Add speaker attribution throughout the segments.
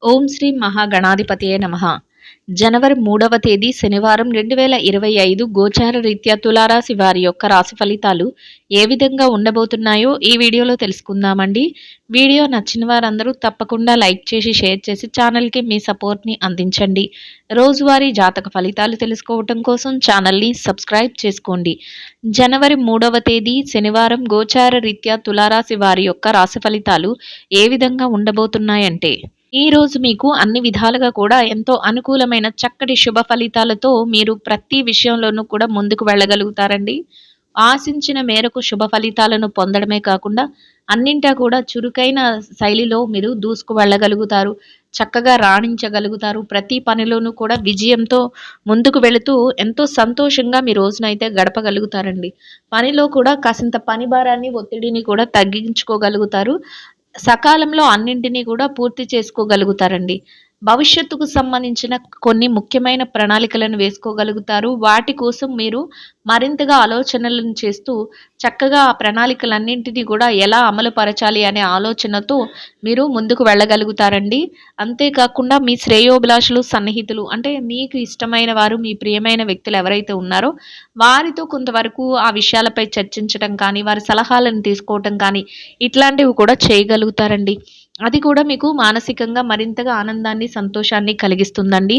Speaker 1: ఓం శ్రీ మహాగణాధిపతియే నమః. జనవరి 3వ తేదీ శనివారం 2025 గోచార రీత్యా తులారాశి వారి యొక్క రాశి ఫలితాలు ఏ విధంగా ఉండబోతున్నాయో ఈ వీడియోలో తెలుసుకుందామండి. వీడియో నచ్చిన వారందరూ తప్పకుండా లైక్ చేసి, షేర్ చేసి ఛానల్‌కి మీ సపోర్ట్‌ని అందించండి. రోజువారీ జాతక ఫలితాలు తెలుసుకోవటం కోసం ఛానల్‌ని సబ్స్క్రైబ్ చేసుకోండి. జనవరి 3వ తేదీ శనివారం గోచార రీత్యా తులారాశి వారి యొక్క రాశి ఫలితాలు ఏ విధంగా ఉండబోతున్నాయంటే, ఈ రోజు మీకు అన్ని విధాలుగా కూడా ఎంతో అనుకూలమైన చక్కటి శుభ ఫలితాలతో మీరు ప్రతి విషయంలోనూ కూడా ముందుకు వెళ్ళగలుగుతారండి. ఆశించిన మేరకు శుభ ఫలితాలను పొందడమే కాకుండా అన్నింటా కూడా చురుకైన శైలిలో మీరు దూసుకు వెళ్ళగలుగుతారు. చక్కగా రాణించగలుగుతారు. ప్రతి పనిలోనూ కూడా విజయంతో ముందుకు వెళుతూ ఎంతో సంతోషంగా మీ రోజునైతే గడపగలుగుతారండి. పనిలో కూడా కాసింత పని భారాన్ని, ఒత్తిడిని కూడా తగ్గించుకోగలుగుతారు. సకాలంలో అన్నింటినీ కూడా పూర్తి చేసుకోగలుగుతారండి. భవిష్యత్తుకు సంబంధించిన కొన్ని ముఖ్యమైన ప్రణాళికలను వేసుకోగలుగుతారు. వాటి కోసం మీరు మరింతగా ఆలోచనలను చేస్తూ చక్కగా ఆ ప్రణాళికలన్నింటినీ కూడా ఎలా అమలు పరచాలి అనే ఆలోచనతో మీరు ముందుకు వెళ్ళగలుగుతారండి. అంతేకాకుండా మీ శ్రేయోభిలాషులు, సన్నిహితులు అంటే మీకు ఇష్టమైన వారు, మీ ప్రియమైన వ్యక్తులు ఎవరైతే ఉన్నారో వారితో కొంతవరకు ఆ విషయాలపై చర్చించడం కానీ, వారి సలహాలను తీసుకోవటం కానీ ఇట్లాంటివి కూడా చేయగలుగుతారండి. అది కూడా మీకు మానసికంగా మరింతగా ఆనందాన్ని, సంతోషాన్ని కలిగిస్తుందండి.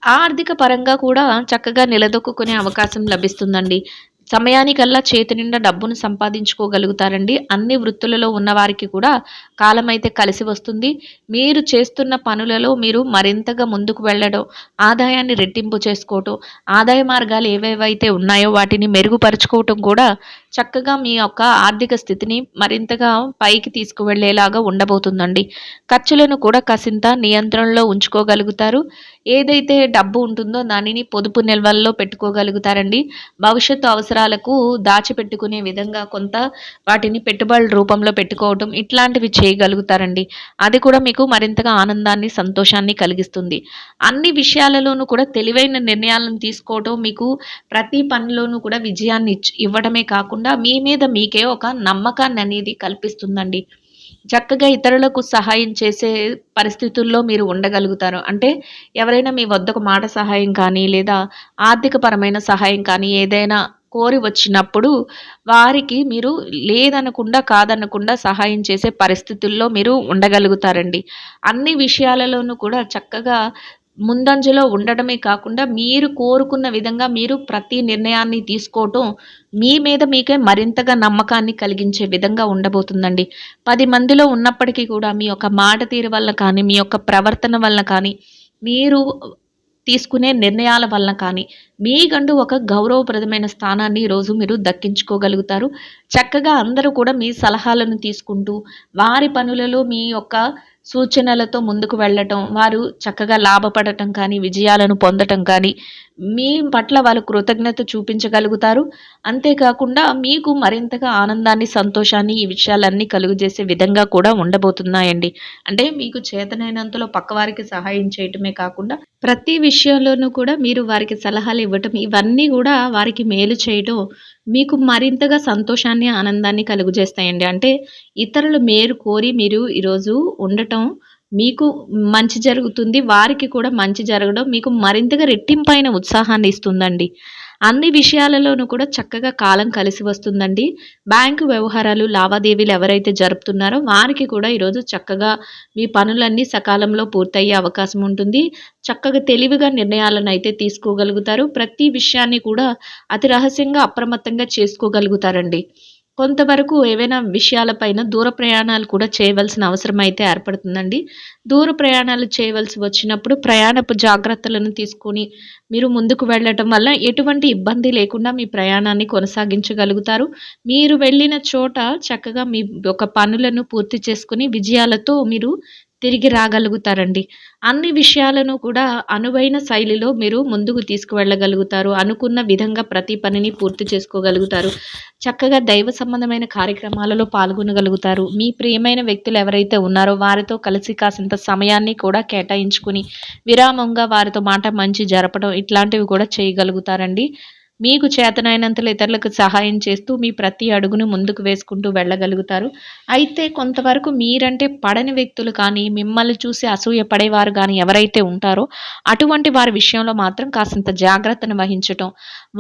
Speaker 1: ఆర్థిక పరంగా కూడా చక్కగా నిలదొక్కుకునే అవకాశం లభిస్తుందండి. సమయానికల్లా చేతి నిండా డబ్బును సంపాదించుకోగలుగుతారండి. అన్ని వృత్తులలో ఉన్నవారికి కూడా కాలమైతే కలిసి వస్తుంది. మీరు చేస్తున్న పనులలో మీరు మరింతగా ముందుకు వెళ్ళడం, ఆదాయాన్ని రెట్టింపు చేసుకోవటం, ఆదాయ మార్గాలు ఏవేవైతే ఉన్నాయో వాటిని మెరుగుపరుచుకోవటం కూడా చక్కగా మీ యొక్క ఆర్థిక స్థితిని మరింతగా పైకి తీసుకువెళ్ళేలాగా ఉండబోతుందండి. ఖర్చులను కూడా కాసింత నియంత్రణలో ఉంచుకోగలుగుతారు. ఏదైతే డబ్బు ఉంటుందో దానిని పొదుపు నిల్వల్లో పెట్టుకోగలుగుతారండి. భవిష్యత్తు అవసరాలకు దాచిపెట్టుకునే విధంగా కొంత వాటిని పెట్టుబడుల రూపంలో పెట్టుకోవటం ఇట్లాంటివి చేయగలుగుతారండి. అది కూడా మీకు మరింతగా ఆనందాన్ని, సంతోషాన్ని కలిగిస్తుంది. అన్ని విషయాలలోనూ కూడా తెలివైన నిర్ణయాలను తీసుకోవటం మీకు ప్రతి పనిలోనూ కూడా విజయాన్ని ఇవ్వడమే కాకుండా మీ మీద మీకే ఒక నమ్మకాన్ని అనేది కల్పిస్తుందండి. చక్కగా ఇతరులకు సహాయం చేసే పరిస్థితుల్లో మీరు ఉండగలుగుతారు. అంటే ఎవరైనా మీ వద్దకు మాట సహాయం కానీ, లేదా ఆర్థికపరమైన సహాయం కానీ ఏదైనా కోరి వచ్చినప్పుడు వారికి మీరు లేదనకుండా, కాదనకుండా సహాయం చేసే పరిస్థితుల్లో మీరు ఉండగలుగుతారండి. అన్ని విషయాలలోనూ కూడా చక్కగా ముందంజలో ఉండడమే కాకుండా మీరు కోరుకున్న విధంగా మీరు ప్రతి నిర్ణయాన్ని తీసుకోవటం మీ మీద మీకే మరింతగా నమ్మకాన్ని కలిగించే విధంగా ఉండబోతుందండి. 10 మందిలో ఉన్నప్పటికీ కూడా మీ యొక్క మాట తీరు వల్ల కానీ, మీ యొక్క ప్రవర్తన వల్ల కానీ, మీరు తీసుకునే నిర్ణయాల వల్ల కానీ మీకంటూ ఒక గౌరవప్రదమైన స్థానాన్ని ఈరోజు మీరు దక్కించుకోగలుగుతారు. చక్కగా అందరూ కూడా మీ సలహాలను తీసుకుంటూ వారి పనులలో మీ యొక్క సూచనలతో ముందుకు వెళ్ళటం, వారు చక్కగా లాభపడటం కానీ, విజయాలను పొందటం కానీ, మీ పట్ల వాళ్ళు కృతజ్ఞత చూపించగలుగుతారు. అంతేకాకుండా మీకు మరింతగా ఆనందాన్ని, సంతోషాన్ని ఈ విషయాలన్నీ కలుగజేసే విధంగా కూడా ఉండబోతున్నాయండి. అంటే మీకు చేతనైనంతలో పక్కవారికి సహాయం చేయటమే కాకుండా ప్రతి విషయంలోనూ కూడా మీరు వారికి సలహాలు ఇవ్వటం ఇవన్నీ కూడా వారికి మేలు చేయటం మీకు మరింతగా సంతోషాన్ని, ఆనందాన్ని కలుగజేస్తాయండి. అంటే ఇతరుల మేలు కోరి మీరు ఈరోజు ఉండటం మీకు మంచి జరుగుతుంది. వారికి కూడా మంచి జరగడం మీకు మరింతగా రెట్టింపైన ఉత్సాహాన్ని ఇస్తుందండి. అన్ని విషయాలలోనూ కూడా చక్కగా కాలం కలిసి వస్తుందండి. బ్యాంకు వ్యవహారాలు, లావాదేవీలు ఎవరైతే జరుపుతున్నారో వారికి కూడా ఈరోజు చక్కగా మీ పనులన్నీ సకాలంలో పూర్తయ్యే అవకాశం ఉంటుంది. చక్కగా తెలివిగా నిర్ణయాలను అయితే తీసుకోగలుగుతారు. ప్రతి విషయాన్ని కూడా అతి రహస్యంగా, అప్రమత్తంగా చేసుకోగలుగుతారండి. కొంతవరకు ఏవైనా విషయాలపైన దూర ప్రయాణాలు కూడా చేయవలసిన అవసరం అయితే ఏర్పడుతుందండి. దూర ప్రయాణాలు చేయవలసి వచ్చినప్పుడు ప్రయాణపు జాగ్రత్తలను తీసుకొని మీరు ముందుకు వెళ్ళటం వల్ల ఎటువంటి ఇబ్బంది లేకుండా మీ ప్రయాణాన్ని కొనసాగించగలుగుతారు. మీరు వెళ్ళిన చోట చక్కగా మీ యొక్క పనులను పూర్తి చేసుకొని విజయాలతో మీరు తిరిగి రాగలుగుతారండి. అన్ని విషయాలను కూడా అనువైన శైలిలో మీరు ముందుకు తీసుకువెళ్ళగలుగుతారు. అనుకున్న విధంగా ప్రతి పనిని పూర్తి చేసుకోగలుగుతారు. చక్కగా దైవ సంబంధమైన కార్యక్రమాలలో పాల్గొనగలుగుతారు. మీ ప్రియమైన వ్యక్తులు ఎవరైతే ఉన్నారో వారితో కలిసి కాసింత సమయాన్ని కూడా కేటాయించుకుని విరామంగా వారితో మాట మంచి జరపడం ఇట్లాంటివి కూడా చేయగలుగుతారండి. మీకు చేతనైనంతలో ఇతరులకు సహాయం చేస్తూ మీ ప్రతి అడుగును ముందుకు వేసుకుంటూ వెళ్ళగలుగుతారు. అయితే కొంతవరకు మీరంటే పడని వ్యక్తులు కానీ, మిమ్మల్ని చూసి అసూయ పడేవారు గానీ ఎవరైతే ఉంటారో, అటువంటి వారి విషయంలో మాత్రం కాసింత జాగ్రత్తను వహించటం.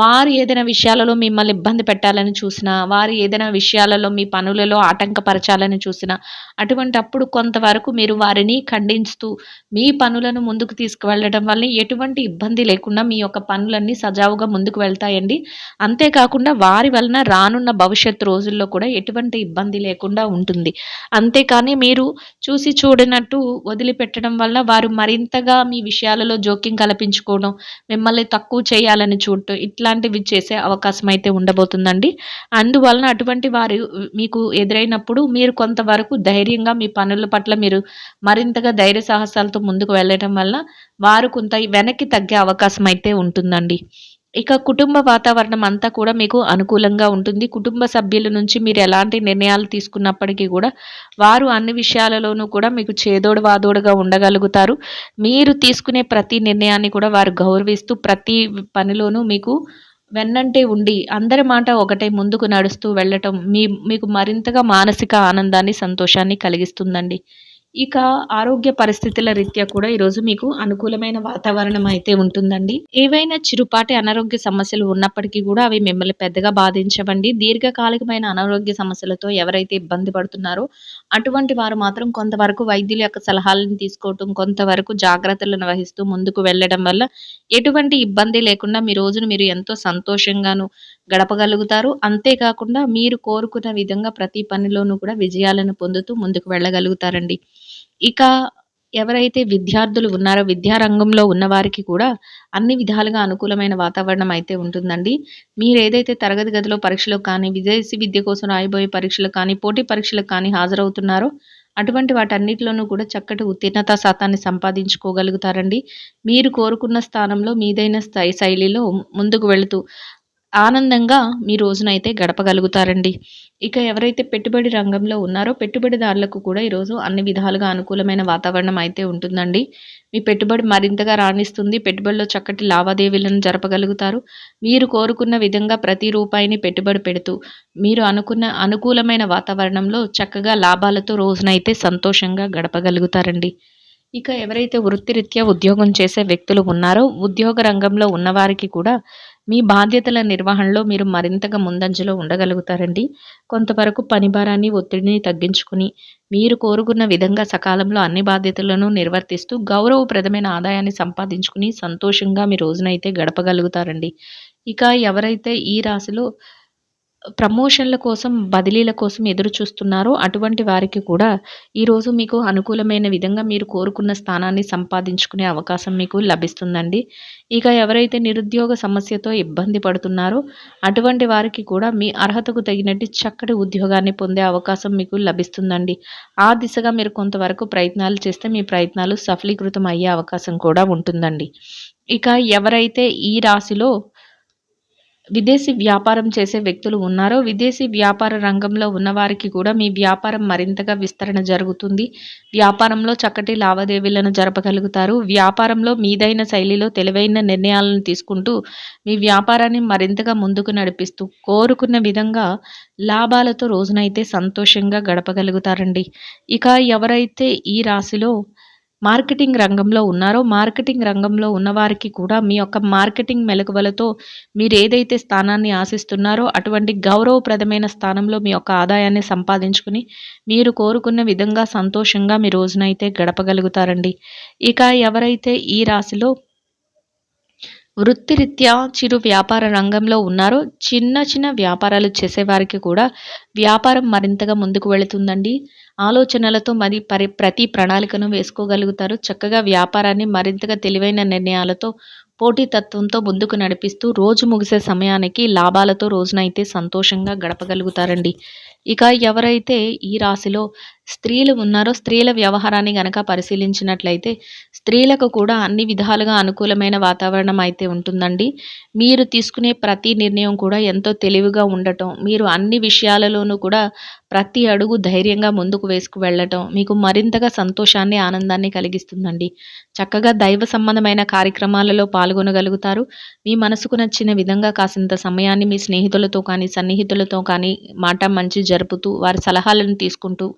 Speaker 1: వారు ఏదైనా విషయాలలో మిమ్మల్ని ఇబ్బంది పెట్టాలని చూసినా, వారు ఏదైనా విషయాలలో మీ పనులలో ఆటంకపరచాలని చూసినా, అటువంటప్పుడు కొంతవరకు మీరు వారిని ఖండిస్తూ, మీ పనులను ముందుకు తీసుకువెళ్ళడం వల్ల ఎటువంటి ఇబ్బంది లేకుండా మీ యొక్క పనులన్నీ సజావుగా ముందుకు వెళ్తాయండి. అంతేకాకుండా వారి వలన రానున్న భవిష్యత్తు రోజుల్లో కూడా ఎటువంటి ఇబ్బంది లేకుండా ఉంటుంది. అంతేకానీ మీరు చూసి చూడనట్టు వదిలిపెట్టడం వల్ల వారు మరింతగా మీ విషయాలలో జోక్యం కల్పించుకోవడం, మిమ్మల్ని తక్కువ చేయాలని చూడటం ఇట్లాంటివి చేసే అవకాశం అయితే ఉండబోతుందండి. అందువలన అటువంటి వారు మీకు ఎదురైనప్పుడు మీరు కొంతవరకు ధైర్యంగా మీ పనుల పట్ల మీరు మరింతగా ధైర్య సాహసాలతో ముందుకు వెళ్ళటం వల్ల వారు కొంత వెనక్కి తగ్గే అవకాశం అయితే ఉంటుందండి. ఇక కుటుంబ వాతావరణం అంతా కూడా మీకు అనుకూలంగా ఉంటుంది. కుటుంబ సభ్యుల నుంచి మీరు ఎలాంటి నిర్ణయాలు తీసుకున్నప్పటికీ కూడా వారు అన్ని విషయాలలోనూ కూడా మీకు చేదోడు వాదోడుగా ఉండగలుగుతారు. మీరు తీసుకునే ప్రతి నిర్ణయాన్ని కూడా వారు గౌరవిస్తూ ప్రతి పనిలోనూ మీకు వెన్నంటే ఉండి అందరి మాట ఒకటే ముందుకు నడుస్తూ వెళ్ళటం మీకు మరింతగా మానసిక ఆనందాన్ని, సంతోషాన్ని కలిగిస్తుందండి. ఇక ఆరోగ్య పరిస్థితుల రీత్యా కూడా ఈరోజు మీకు అనుకూలమైన వాతావరణం అయితే ఉంటుందండి. ఏవైనా చిరుపాటి అనారోగ్య సమస్యలు ఉన్నప్పటికీ కూడా అవి మిమ్మల్ని పెద్దగా బాధించవండి. దీర్ఘకాలికమైన అనారోగ్య సమస్యలతో ఎవరైతే ఇబ్బంది పడుతున్నారో అటువంటి వారు మాత్రం కొంతవరకు వైద్యుల యొక్క సలహాలను తీసుకోవటం, కొంతవరకు జాగ్రత్తలను వహిస్తూ ముందుకు వెళ్ళడం వల్ల ఎటువంటి ఇబ్బంది లేకుండా మీ రోజును మీరు ఎంతో సంతోషంగాను గడపగలుగుతారు. అంతేకాకుండా మీరు కోరుకున్న విధంగా ప్రతి పనిలోనూ కూడా విజయాలను పొందుతూ ముందుకు వెళ్ళగలుగుతారండి. ఇక ఎవరైతే విద్యార్థులు ఉన్నారో విద్యారంగంలో ఉన్నవారికి కూడా అన్ని విధాలుగా అనుకూలమైన వాతావరణం అయితే ఉంటుందండి. మీరేదైతే తరగతి గదిలో పరీక్షలకు కానీ, విదేశీ విద్య కోసం రాయబోయే పరీక్షలకు కానీ, పోటీ పరీక్షలకు కానీ హాజరవుతున్నారో అటువంటి వాటన్నిటిలోనూ కూడా చక్కటి ఉత్తీర్ణతా శాతాన్ని సంపాదించుకోగలుగుతారండి. మీరు కోరుకున్న స్థానంలో మీదైన శైలిలో ముందుకు వెళుతూ ఆనందంగా మీ రోజునైతే గడపగలుగుతారండి. ఇక ఎవరైతే పెట్టుబడి రంగంలో ఉన్నారో పెట్టుబడిదారులకు కూడా ఈరోజు అన్ని విధాలుగా అనుకూలమైన వాతావరణం అయితే ఉంటుందండి. మీ పెట్టుబడి మరింతగా రాణిస్తుంది. పెట్టుబడిలో చక్కటి లావాదేవీలను జరపగలుగుతారు. మీరు కోరుకున్న విధంగా ప్రతి రూపాయిని పెట్టుబడి పెడుతూ మీరు అనుకున్న అనుకూలమైన వాతావరణంలో చక్కగా లాభాలతో రోజునైతే సంతోషంగా గడపగలుగుతారండి. ఇక ఎవరైతే వృత్తిరీత్యా ఉద్యోగం చేసే వ్యక్తులు ఉన్నారో ఉద్యోగ రంగంలో ఉన్నవారికి కూడా మీ బాధ్యతల నిర్వహణలో మీరు మరింతగా ముందంజలో ఉండగలుగుతారండి. కొంతవరకు పని భారాన్ని, ఒత్తిడిని తగ్గించుకుని మీరు కోరుకున్న విధంగా సకాలంలో అన్ని బాధ్యతలను నిర్వర్తిస్తూ గౌరవప్రదమైన ఆదాయాన్ని సంపాదించుకుని సంతోషంగా మీ రోజునైతే గడపగలుగుతారండి. ఇక ఎవరైతే ఈ రాశిలో ప్రమోషన్ల కోసం, బదిలీల కోసం ఎదురు చూస్తున్నారో అటువంటి వారికి కూడా ఈరోజు మీకు అనుకూలమైన విధంగా మీరు కోరుకున్న స్థానాన్ని సంపాదించుకునే అవకాశం మీకు లభిస్తుందండి. ఇక ఎవరైతే నిరుద్యోగ సమస్యతో ఇబ్బంది పడుతున్నారో అటువంటి వారికి కూడా మీ అర్హతకు తగినట్టు చక్కటి ఉద్యోగాన్ని పొందే అవకాశం మీకు లభిస్తుందండి. ఆ దిశగా మీరు కొంతవరకు ప్రయత్నాలు చేస్తే మీ ప్రయత్నాలు సఫలీకృతం అయ్యే అవకాశం కూడా ఉంటుందండి. ఇక ఎవరైతే ఈ రాశిలో విదేశీ వ్యాపారం చేసే వ్యక్తులు ఉన్నారో విదేశీ వ్యాపార రంగంలో ఉన్నవారికి కూడా మీ వ్యాపారం మరింతగా విస్తరణ జరుగుతుంది. వ్యాపారంలో చక్కటి లావాదేవీలను జరపగలుగుతారు. వ్యాపారంలో మీదైన శైలిలో తెలివైన నిర్ణయాలను తీసుకుంటూ మీ వ్యాపారాన్ని మరింతగా ముందుకు నడిపిస్తూ కోరుకున్న విధంగా లాభాలతో రోజునైతే సంతోషంగా గడపగలుగుతారండి. ఇక ఎవరైతే ఈ రాశిలో మార్కెటింగ్ రంగంలో ఉన్నారో మార్కెటింగ్ రంగంలో ఉన్నవారికి కూడా మీ యొక్క మార్కెటింగ్ మెలకువలతో మీరు ఏదైతే స్థానాన్ని ఆశిస్తున్నారో అటువంటి గౌరవప్రదమైన స్థానంలో మీ యొక్క ఆదాయాన్ని సంపాదించుకుని మీరు కోరుకున్న విధంగా సంతోషంగా మీ రోజునైతే గడపగలుగుతారండి. ఇక ఎవరైతే ఈ రాశిలో వృత్తిరీత్యా చిరు వ్యాపార రంగంలో ఉన్నారో చిన్న చిన్న వ్యాపారాలు చేసేవారికి కూడా వ్యాపారం మరింతగా ముందుకు వెళుతుందండి. ఆలోచనలతో ప్రతి ప్రణాళికను వేసుకోగలుగుతారు. చక్కగా వ్యాపారాన్ని మరింతగా తెలివైన నిర్ణయాలతో పోటీతత్వంతో ముందుకు నడిపిస్తూ రోజు ముగిసే సమయానికి లాభాలతో రోజునైతే సంతోషంగా గడపగలుగుతారండి. ఇక ఎవరైతే ఈ రాశిలో స్త్రీలు ఉన్నారో స్త్రీల వ్యవహారాన్ని గనక పరిశీలించినట్లయితే స్త్రీలకు కూడా అన్ని విధాలుగా అనుకూలమైన వాతావరణం అయితే ఉంటుందండి. మీరు తీసుకునే ప్రతి నిర్ణయం కూడా ఎంతో తెలివిగా ఉండటం, మీరు అన్ని విషయాలలోనూ కూడా ప్రతి అడుగు ధైర్యంగా ముందుకు వేసుకు వెళ్ళటం మీకు మరింతగా సంతోషాన్ని, ఆనందాన్ని కలిగిస్తుందండి. చక్కగా దైవ సంబంధమైన కార్యక్రమాలలో పాల్గొనగలుగుతారు. మీ మనసుకు నచ్చిన విధంగా కాసింత సమయాన్ని మీ స్నేహితులతో కానీ, సన్నిహితులతో కానీ మాట మంచి జరుపుతూ, వారి సలహాలను తీసుకుంటూ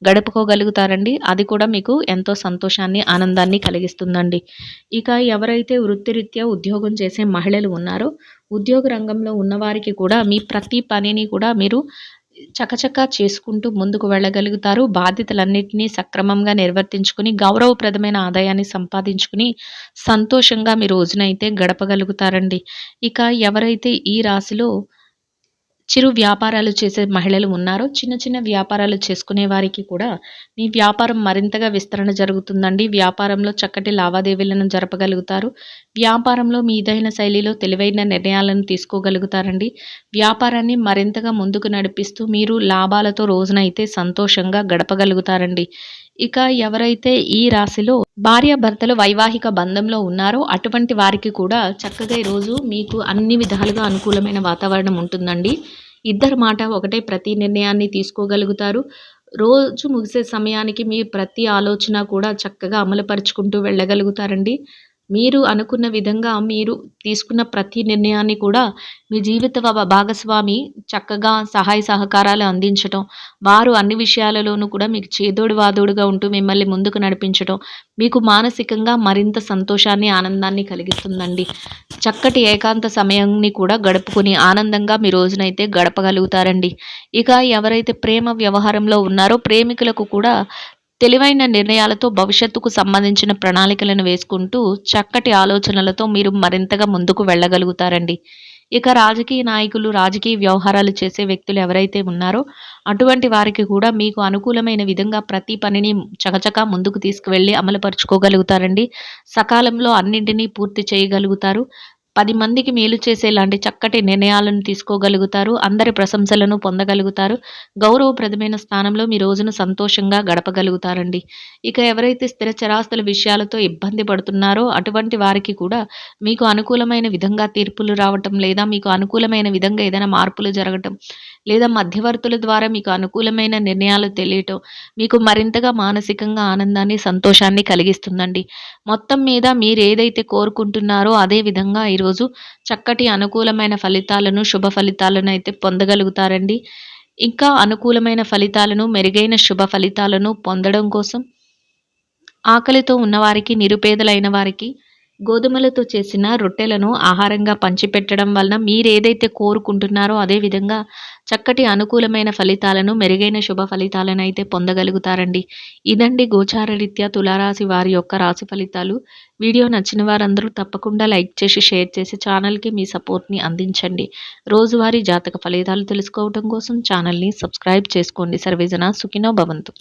Speaker 1: గడుపుకోగలుగుతారండి. అది కూడా మీకు ఎంతో సంతోషాన్ని, ఆనందాన్ని కలిగిస్తుందండి. ఇక ఎవరైతే వృత్తిరీత్యా ఉద్యోగం చేసే మహిళలు ఉన్నారో, ఉద్యోగ రంగంలో ఉన్నవారికి కూడా మీ ప్రతి పనిని కూడా మీరు చకచకా చేసుకుంటూ ముందుకు వెళ్ళగలుగుతారు. బాధ్యతలన్నిటినీ సక్రమంగా నిర్వర్తించుకుని, గౌరవప్రదమైన ఆదాయాన్ని సంపాదించుకుని, సంతోషంగా మీ రోజునైతే గడపగలుగుతారండి. ఇక ఎవరైతే ఈ రాశిలో చిరు వ్యాపారాలు చేసే మహిళలు ఉన్నారో, చిన్న చిన్న వ్యాపారాలు చేసుకునే వారికి కూడా మీ వ్యాపారం మరింతగా విస్తరణ జరుగుతుందండి. వ్యాపారంలో చక్కటి లావాదేవీలను జరపగలుగుతారు. వ్యాపారంలో మీదైన శైలిలో తెలివైన నిర్ణయాలను తీసుకోగలుగుతారండి. వ్యాపారాన్ని మరింతగా ముందుకు నడిపిస్తూ మీరు లాభాలతో రోజునైతే సంతోషంగా గడపగలుగుతారండి. ఇక ఎవరైతే ఈ రాశిలో భార్యాభర్తలు వైవాహిక బంధంలో ఉన్నారో అటువంటి వారికి కూడా చక్కగా ఈరోజు మీకు అన్ని విధాలుగా అనుకూలమైన వాతావరణం ఉంటుందండి. ఇద్దరి మాట ఒకటే, ప్రతి నిర్ణయాన్ని తీసుకోగలుగుతారు. రోజు ముగిసే సమయానికి మీ ప్రతి ఆలోచన కూడా చక్కగా అమలుపరుచుకుంటూ వెళ్ళగలుగుతారండి. మీరు అనుకున్న విధంగా మీరు తీసుకున్న ప్రతి నిర్ణయాన్ని కూడా మీ జీవిత భాగస్వామి చక్కగా సహాయ సహకారాలు అందించటం, వారు అన్ని విషయాలలోనూ కూడా మీకు చేదోడు వాదోడుగా ఉంటూ మిమ్మల్ని ముందుకు నడిపించటం, మీకు మానసికంగా మరింత సంతోషాన్ని, ఆనందాన్ని కలిగిస్తుందండి. చక్కటి ఏకాంత సమయాన్ని కూడా గడుపుకొని ఆనందంగా మీ రోజునైతే గడపగలుగుతారండి. ఇక ఎవరైతే ప్రేమ వ్యవహారంలో ఉన్నారో ప్రేమికులకు కూడా తెలివైన నిర్ణయాలతో భవిష్యత్తుకు సంబంధించిన ప్రణాళికలను వేసుకుంటూ చక్కటి ఆలోచనలతో మీరు మరింతగా ముందుకు వెళ్ళగలుగుతారండి. ఇక రాజకీయ నాయకులు, రాజకీయ వ్యవహారాలు చేసే వ్యక్తులు ఎవరైతే ఉన్నారో అటువంటి వారికి కూడా మీకు అనుకూలమైన విధంగా ప్రతి పనిని చకచకా ముందుకు తీసుకువెళ్ళి అమలుపరుచుకోగలుగుతారండి. సకాలంలో అన్నింటినీ పూర్తి చేయగలుగుతారు. 10 మందికి మేలు చేసేలాంటి చక్కటి నిర్ణయాలను తీసుకోగలుగుతారు. అందరి ప్రశంసలను పొందగలుగుతారు. గౌరవప్రదమైన స్థానంలో మీ రోజును సంతోషంగా గడపగలుగుతారండి. ఇక ఎవరైతే స్థిర చరాస్తుల విషయాలతో ఇబ్బంది పడుతున్నారో అటువంటి వారికి కూడా మీకు అనుకూలమైన విధంగా తీర్పులు రావటం, లేదా మీకు అనుకూలమైన విధంగా ఏదైనా మార్పులు జరగటం, లేదా మధ్యవర్తుల ద్వారా మీకు అనుకూలమైన నిర్ణయాలు తెలియటం మీకు మరింతగా మానసికంగా ఆనందాన్ని, సంతోషాన్ని కలిగిస్తుందండి. మొత్తం మీద మీరు ఏదైతే కోరుకుంటున్నారో అదే విధంగా ఈరోజు చక్కటి అనుకూలమైన ఫలితాలను, శుభ ఫలితాలను అయితే పొందగలుగుతారండి. ఇంకా అనుకూలమైన ఫలితాలను, మెరుగైన శుభ ఫలితాలను పొందడం కోసం ఆకలితో ఉన్నవారికి, నిరుపేదలైన వారికి గోధుమలతో చేసిన రొట్టెలను ఆహారంగా పంచిపెట్టడం వలన మీరేదైతే కోరుకుంటున్నారో అదే విధంగా చక్కటి అనుకూలమైన ఫలితాలను, మెరుగైన శుభ ఫలితాలను అయితే పొందగలుగుతారండి. ఇదండి గోచార రీత్యా తులారాశి వారి యొక్క రాశి ఫలితాలు. వీడియో నచ్చిన వారందరూ తప్పకుండా లైక్ చేసి, షేర్ చేసి ఛానల్కి మీ సపోర్ట్ని అందించండి. రోజువారీ జాతక ఫలితాలు తెలుసుకోవడం కోసం ఛానల్ని సబ్స్క్రైబ్ చేసుకోండి. సర్వేజన సుఖినో భవంతు.